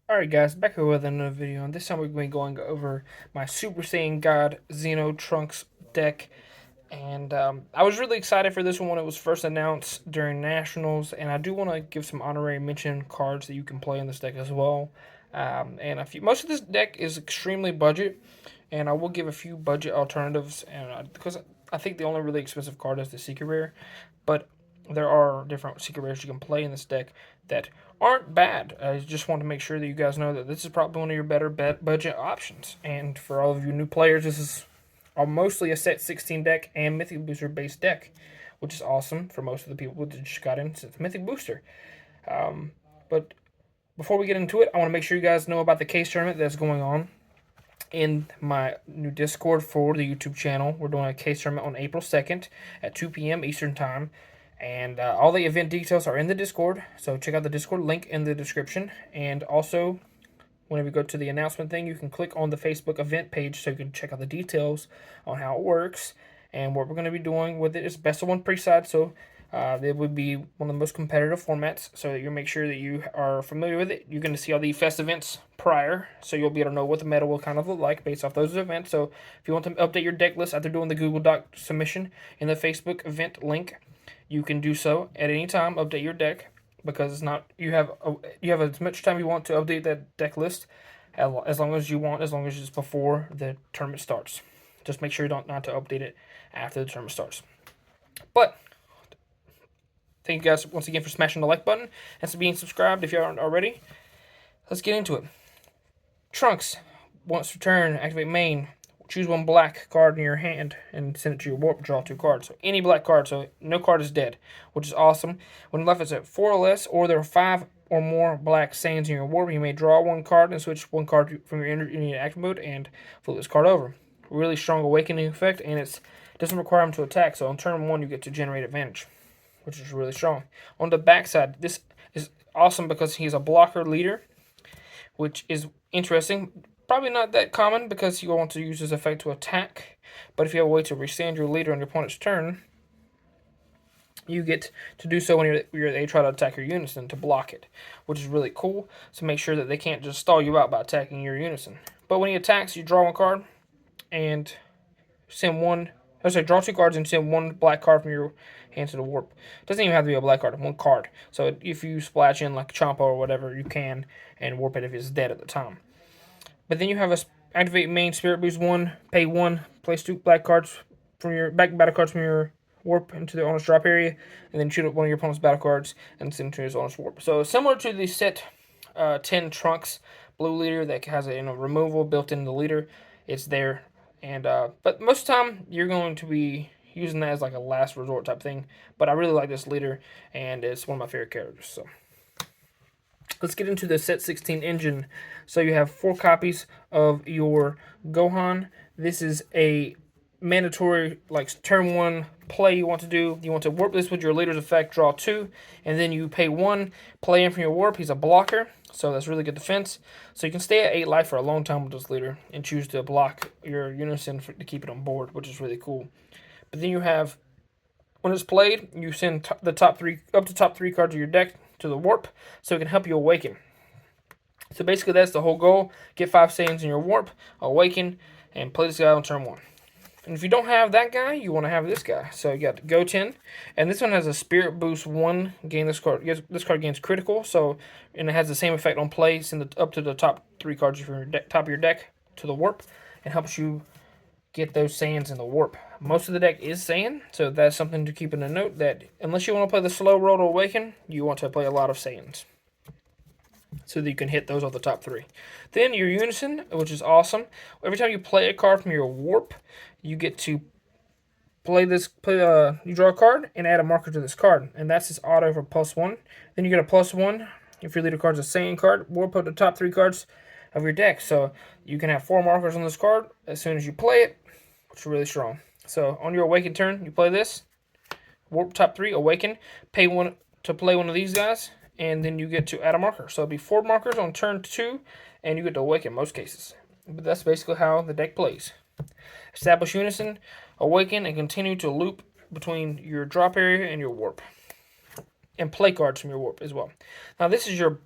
Alright guys, back here with another video, and this time we're going to be going over my Super Saiyan God Xeno Trunks deck, and I was really excited for this one when it was first announced during Nationals, and I do want to give some honorary mention cards that you can play in this deck as well, and most of this deck is extremely budget, and I will give a few budget alternatives, and because I think the only really expensive card is the Secret Rare, but there are different secret rares you can play in this deck that aren't bad. I just want to make sure that you guys know that this is probably one of your better budget options. And for all of you new players, this is mostly a set 16 deck and Mythic Booster based deck, which is awesome for most of the people that just got in since Mythic Booster. But before we get into it, I want to make sure you guys know about the case tournament that's going on in my new Discord for the YouTube channel. We're doing a case tournament on April 2nd at 2 p.m. Eastern Time. And all the event details are in the Discord, so check out the Discord link in the description. And also, whenever you go to the announcement thing, you can click on the Facebook event page so you can check out the details on how it works. And what we're going to be doing with it is best of one pre-side, so it would be one of the most competitive formats. So you make sure that you are familiar with it. You're going to see all the fest events prior, so you'll be able to know what the meta will kind of look like based off those events. So if you want to update your deck list after doing the Google Doc submission in the Facebook event link, you can do so at any time. Update your deck because it's not you have as much time you want to update that deck list as long as you want, as long as it's before the tournament starts. Just make sure you don't not to update it after the tournament starts. But thank you guys once again for smashing the like button and for being subscribed if you aren't already. Let's get into it. Trunks, once per turn, activate main. Choose one black card in your hand and send it to your warp. Draw two cards. So any black card, so no card is dead, which is awesome. When left is at 4 or less, or there are 5 or more black Saiyans in your warp, you may draw one card and switch one card from your energy active mode and flip this card over. Really strong awakening effect, and it doesn't require him to attack. So on turn 1, you get to generate advantage, which is really strong. On the backside, this is awesome because he's a blocker leader, which is interesting. Probably not that common because you want to use this effect to attack, but if you have a way to restand your leader on your opponent's turn, you get to do so when they try to attack your unison to block it, which is really cool. So make sure that they can't just stall you out by attacking your unison. But when he attacks, you draw one card and send one. I say draw two cards and send one black card from your hand to the warp. It doesn't even have to be a black card, one card. So if you splash in like Champa or whatever, you can and warp it if it's dead at the time. But then you have a activate main Spirit Boost 1, pay 1, place 2 black cards from your back battle cards from your warp into the owner's drop area, and then shoot up one of your opponent's battle cards and send to his owner's warp. So similar to the set 10 Trunks blue leader that has a removal built in the leader, it's there. And but most of the time you're going to be using that as like a last resort type thing. But I really like this leader, and it's one of my favorite characters. So let's get into the set 16 engine. So you have 4 copies of your Gohan. This is a mandatory like turn 1 play you want to do. You want to warp this with your leader's effect, draw 2, and then you pay 1, play in from your warp. He's a blocker, so that's really good defense. So you can stay at 8 life for a long time with this leader and choose to block your unison to keep it on board, which is really cool. But then you have, when it's played, you send the top 3 cards of your deck to the warp, so it can help you awaken. So basically that's the whole goal. Get 5 Saiyans in your warp, awaken, and play this guy on turn 1. And if you don't have that guy, you want to have this guy. So you got Goten, and this one has a Spirit Boost 1. Gain this card. This card gains critical, and it has the same effect on play. Send up to the top 3 cards from your top of your deck to the warp, and helps you get those Saiyans in the warp. Most of the deck is Saiyan, so that's something to keep in the note, that unless you want to play the slow roll to awaken, you want to play a lot of Saiyans, so that you can hit those on the top 3. Then your unison, which is awesome. Every time you play a card from your warp, you get to you draw a card and add a marker to this card, and that's this auto for +1. Then you get a +1 if your leader card's a Saiyan card. Warp out the top 3 cards of your deck, so you can have 4 markers on this card as soon as you play it, which is really strong. So on your awaken turn, you play this, warp top 3, awaken, pay 1 to play one of these guys, and then you get to add a marker. So it'll be 4 markers on turn 2, and you get to awaken most cases. But that's basically how the deck plays. Establish unison, awaken, and continue to loop between your drop area and your warp. And play cards from your warp as well. Now this is your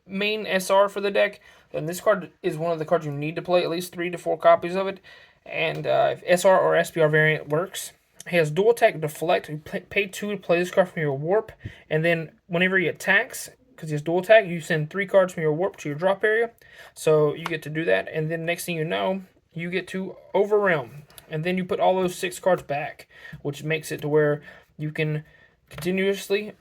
main SR for the deck, then this card is one of the cards you need to play, at least 3 to 4 copies of it. And if SR or SPR variant works, he has dual attack deflect. You pay 2 to play this card from your warp, and then whenever he attacks, because he has dual attack, you send 3 cards from your warp to your drop area. So you get to do that, and then next thing you know, you get to overrealm, and then you put all those 6 cards back, which makes it to where you can continuously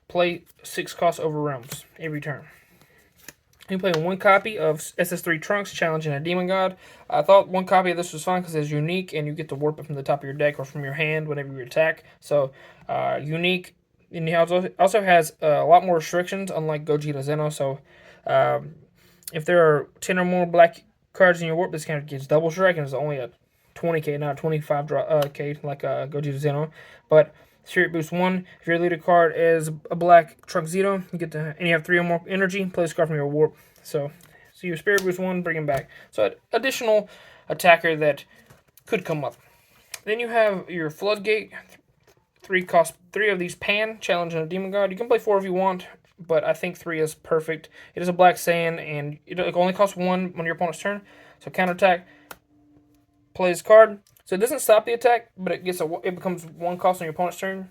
play 6 cost overrealms every turn. You play 1 copy of SS3 Trunks challenging a Demon God. I thought 1 copy of this was fine because it's unique and you get to warp it from the top of your deck or from your hand whenever you attack. So, unique. And he also has a lot more restrictions, unlike Gogeta Zeno. So, if there are 10 or more black cards in your warp, this kind of gets double strike and it's only a 20k, not 25k like Gogeta Zeno. But Spirit Boost 1, if your leader card is a black Trunks Zeno, you get to, and you have 3 or more energy, play this card from your warp. So your Spirit Boost 1, bring him back. So additional attacker that could come up. Then you have your Floodgate, 3 of these Pan, challenging a Demon God. You can play 4 if you want, but I think 3 is perfect. It is a black Saiyan, and it only costs 1 on your opponent's turn. So counterattack, play this card. So it doesn't stop the attack, but it becomes 1 cost on your opponent's turn.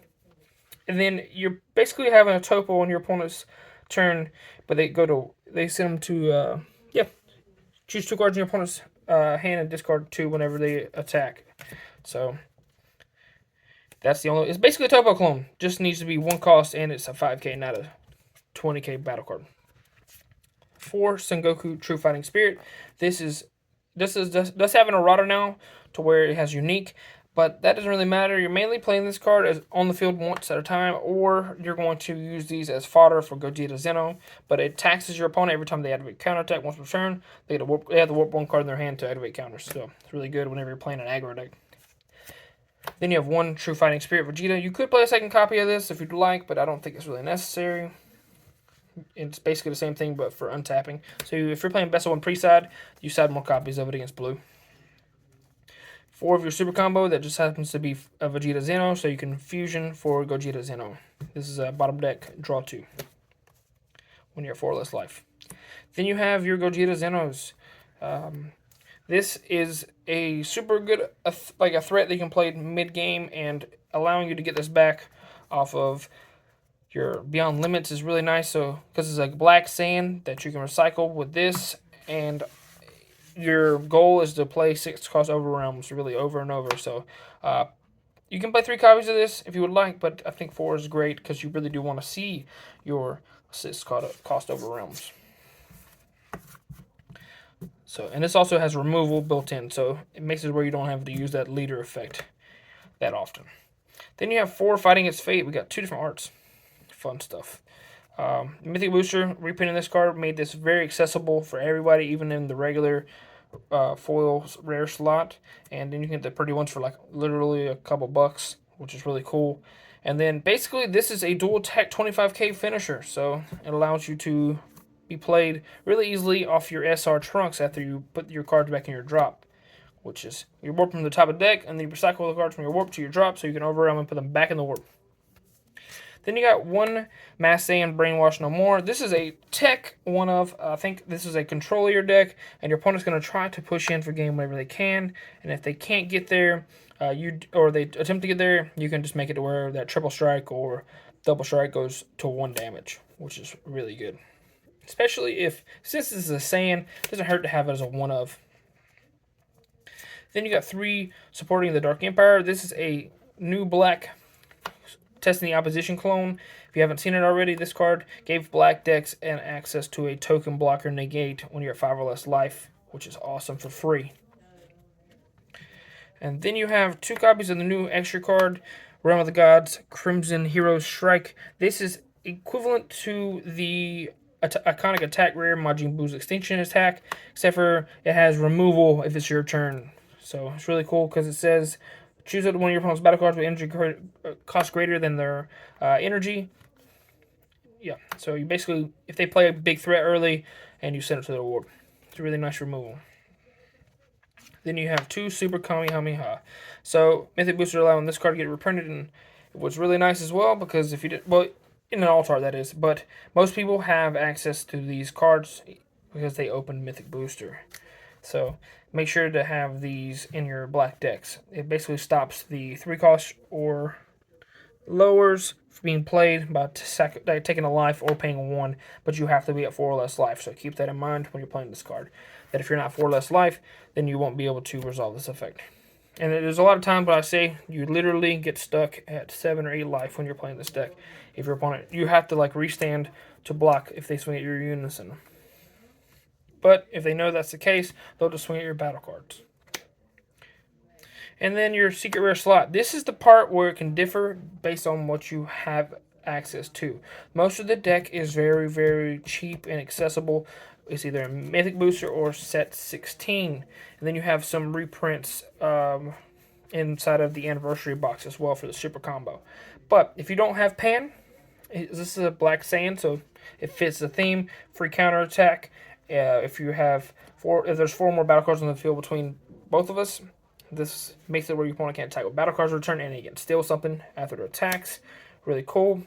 And then you're basically having a topo on your opponent's turn, but they send them to choose 2 cards in your opponent's hand and discard 2 whenever they attack. So that's the only. It's basically a topo clone. Just needs to be 1 cost, and it's a 5k, not a 20k battle card. 4 Sengoku True Fighting Spirit. This is having a errata now to where it has unique, but that doesn't really matter. You're mainly playing this card as on the field once at a time, or you're going to use these as fodder for Gogeta Zeno, but it taxes your opponent every time they activate counterattack once per turn. They have the warp 1 card in their hand to activate counters, so it's really good whenever you're playing an aggro deck. Then you have 1 True Fighting Spirit Vegeta. You could play a second copy of this if you'd like, but I don't think it's really necessary. It's basically the same thing, but for untapping. So if you're playing Best of 1 pre-side, you side more copies of it against blue. 4 of your super combo that just happens to be a Vegeta Zeno, so you can fusion for Gogeta Zeno. This is a bottom deck, draw 2. When you're 4 less life. Then you have your Gogeta Zenos. This is a super good, like a threat that you can play mid-game, and allowing you to get this back off of your Beyond Limits is really nice. So because it's like black Saiyan that you can recycle with this, and your goal is to play 6 cost overrealms really over and over. So you can play 3 copies of this if you would like, but I think 4 is great because you really do want to see your 6 cost overrealms. So, and this also has removal built in, so it makes it where you don't have to use that leader effect that often. Then you have 4 Fighting Its Fate. We got 2 different arts. Fun stuff. Mythic Booster, reprinting this card, made this very accessible for everybody, even in the regular foil rare slot. And then you can get the pretty ones for like literally a couple bucks, which is really cool. And then basically this is a dual attack 25k finisher, so it allows you to be played really easily off your SR Trunks after you put your cards back in your drop, which is you warp from the top of the deck, and then you recycle the cards from your warp to your drop, so you can overwhelm and put them back in the warp. Then you got 1 Mass Saiyan Brainwash No More. This is a tech one of, I think this is a control your deck, and your opponent's going to try to push in for game whenever they can, and if they can't get there, or they attempt to get there, you can just make it to where that triple strike or double strike goes to 1 damage, which is really good. Especially since this is a Saiyan, it doesn't hurt to have it as a one of. Then you got 3 supporting the Dark Empire. This is a new black Testing the Opposition clone. If you haven't seen it already, this card gave black decks and access to a token blocker negate when you're at 5 or less life, which is awesome for free. And then you have 2 copies of the new extra card, Realm of the Gods, Crimson Heroes Strike. This is equivalent to the iconic attack rare Majin Buu's Extinction attack, except for it has removal if it's your turn. So it's really cool because it says choose one of your opponent's battle cards with energy cost greater than their energy. Yeah, so you basically, if they play a big threat early, and you send it to their warp. It's a really nice removal. Then you have 2 Super Kamehameha. So Mythic Booster allowing this card to get reprinted, and it was really nice as well because if you did, well, in an alt art that is. But most people have access to these cards because they open Mythic Booster. So make sure to have these in your black decks. It basically stops the 3 cost or lowers being played by taking a life or paying a 1, but you have to be at 4 or less life. So keep that in mind when you're playing this card. That if you're not 4 or less life, then you won't be able to resolve this effect. And there's a lot of times when I say you literally get stuck at 7 or 8 life when you're playing this deck. If your opponent, you have to like restand to block if they swing at your unison. But if they know that's the case, they'll just swing at your battle cards. And then your secret rare slot. This is the part where it can differ based on what you have access to. Most of the deck is very, very cheap and accessible. It's either a Mythic Booster or set 16. And then you have some reprints inside of the Anniversary box as well for the Super Combo. But if you don't have Pan, this is a Black Saiyan, so it fits the theme. Free counterattack. If you have if there's 4 more battle cards on the field between both of us, this makes it where your opponent can't attack with battle cards return, and he can steal something after it attacks. Really cool.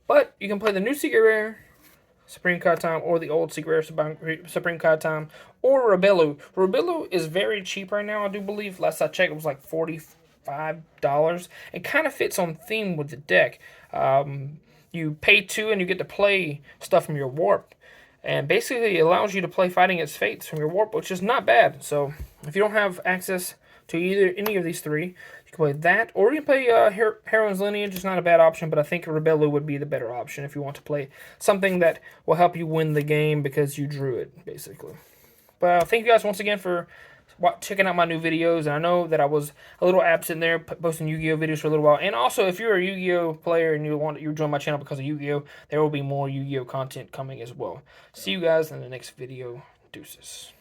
But you can play the new Secret Rare, Supreme Kai Time, or the old Secret Rare, Supreme Kai Time, or Rebellu. Rebellu is very cheap right now, I do believe. Last I checked, it was like $45. It kind of fits on theme with the deck. You pay 2 and you get to play stuff from your warp. And basically it allows you to play Fighting Its Fates from your warp, which is not bad. So if you don't have access to any of these 3, you can play that. Or you can play Heroine's Lineage. It's not a bad option, but I think Rebellu would be the better option if you want to play something that will help you win the game because you drew it, basically. But thank you guys once again for checking out my new videos. And I know that I was a little absent there, posting Yu-Gi-Oh videos for a little while. And also, if you're a Yu-Gi-Oh player and you join my channel because of Yu-Gi-Oh, there will be more Yu-Gi-Oh content coming as well. See you guys in the next video. Deuces.